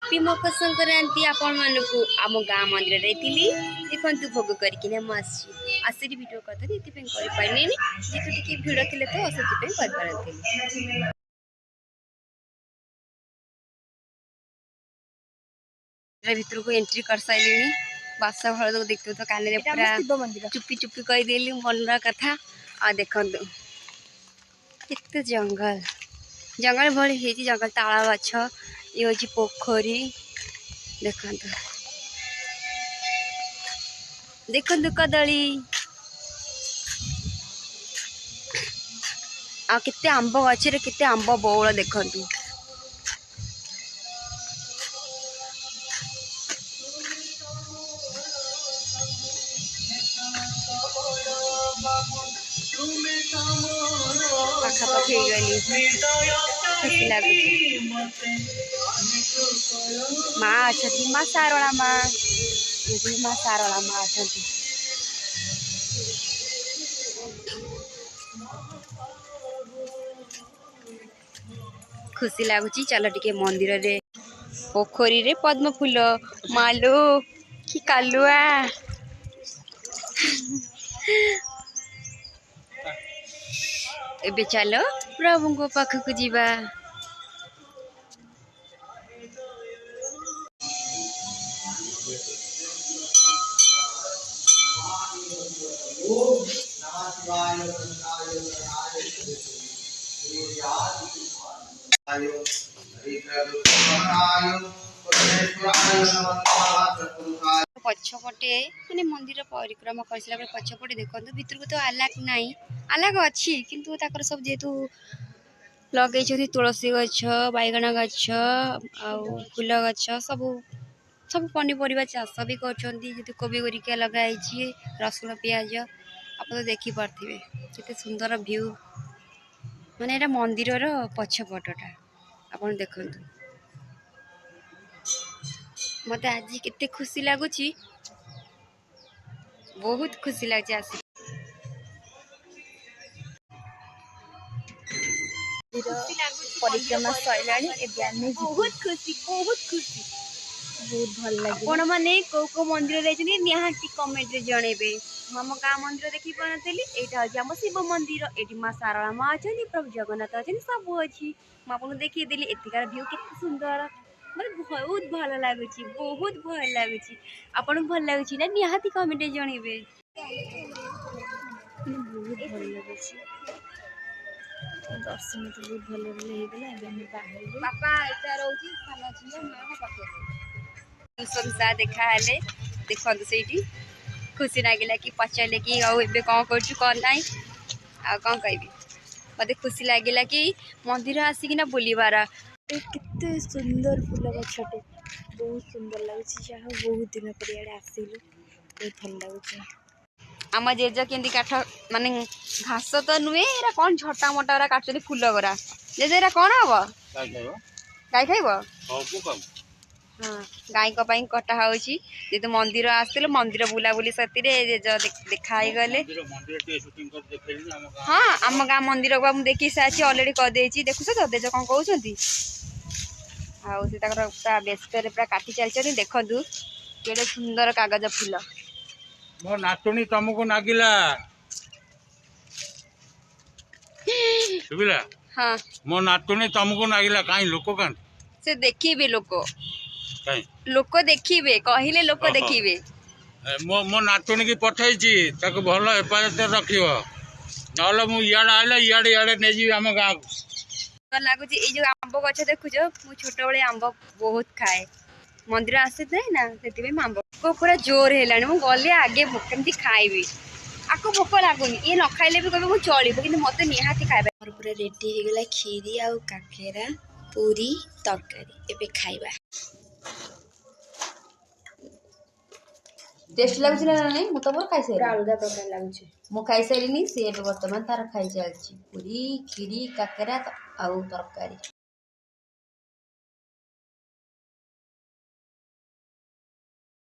मकर संक्रांति आपण मानकु आम गाँ मंदिर देखु भोग करके आसी भिडियो करते ये कर जेतु भिड़ थे तो से भर को एंट्री कर सारे बास भल देखते तो कान पूरा चुपी चुपी करदेली मन कथा आ देख जंगल जंगल भाई जंगल ताला गछ ये हूँ पोखरी देखु देखु कदली आ केते आंब गछरे केते आंब बौल देखु पाखापाखि गली खुशी लगुच माँ अच्छा माँ सारला माँ माँ सारला माँ अच्छा खुशी लगुच चल टे मंदिर रे पोखरी रे पद्म फूल मालो कि कालुआ एबे चलो प्रभु को पाखक जीवा पछपटे मैंने मंदिर परिक्रमा कर पछपटे देखो भितर को तो आलाक नहीं आलाक अच्छी किंतु ताकर सब जेतु लगे तुलसी गछ बैगण गछ आ फूल गछ सब सब पनीपरिया चाष भी कर कोबी गुरिका लगाई रसुण पियाज आप तो देखी पारे केते सुंदर व्यू माने एटा मंदिर पछपटा आपन देखु मत आज केते खुशी लगुच बहुत खुशी लगे आस परिक्रमा सैलानी बहुत खुशी बहुत भल लगे आपण माने को मंदिर जाइछनी निहाती कमेंट रे जणेबे हम गाँ मंदिर देखि पानतली एटा अछि हम शिव मंदिर एटी मां सारला मां अछनी प्रभु जगन्नाथ अछनी सब अछि म आपन देखि देली एतिकार व्यू केते सुंदर मतलब बहुत भल लागुची बहुत भल लागुची आपन भल लागुची ना निहाती कमेंट रे जणेबे बहुत भल लगे दर्शन तो बहुत भल लगे पापा एटा रहउची खाना छिया मां पापा संसा देखा हले देखो सेठी खुशी लगे कि पचारे कि ए कौन कर ना कौन कह मत खुशी लगे कि मंदिर आसिकिना बुलबार केते सुंदर फूल गछटे बहुत सुंदर लगे जहाँ बहुत दिन पर इे आसिलु बहुत भल लगे आम जेज केंदी काठ माने घास तो नुहे कौन झटा मोटा काट फूल गरा जेजे कौन हम गाई खाइब हाँ गाई कटा हो मंदिर आसते मंदिर बुलाबुली से देखा गले हाँ आम गाँ मंदिर को देखी सारी अलरेडी करदे देखुस तो देज कौन कहते पूरा व्यस्त पूरा काटी चलते देखु केड़े सुंदर कागज फूल मो नातुणी तुमको नागिला सुबिला हाँ मो नातुणी तुमको नागिला कहीं लोक कान से देखिबे लोक कहीं लोक देखिबे कहले लोक देखिबे मो मो नातुणी की पठाई ताको भल हेफाजत रखियो नहले मु इयाडे आइले इयाडे इयाडे नै जी हम गाँ को लगुच ये आंब गछ देखुच मु छोट बड़े आंब बहुत खाए मंदिर आसे ना से आंब को पूरा जोर है गले आगे केमती खाइबी आपको भोक लगुनि ये न खाइले भी कहे चलो कि मत निहाती खाइबा पूरा रेडी हो गला खीरी आ काकेरा पूरी तरकारी एबे खाइबा टेस्ट लगुच ना नहीं मु तो मोर खाइ से अलग प्रकार लगुच मु खाइ सारिनी से वर्तमान तार खाइ चलछि पूरी खीरी काकेरा आ तरकारी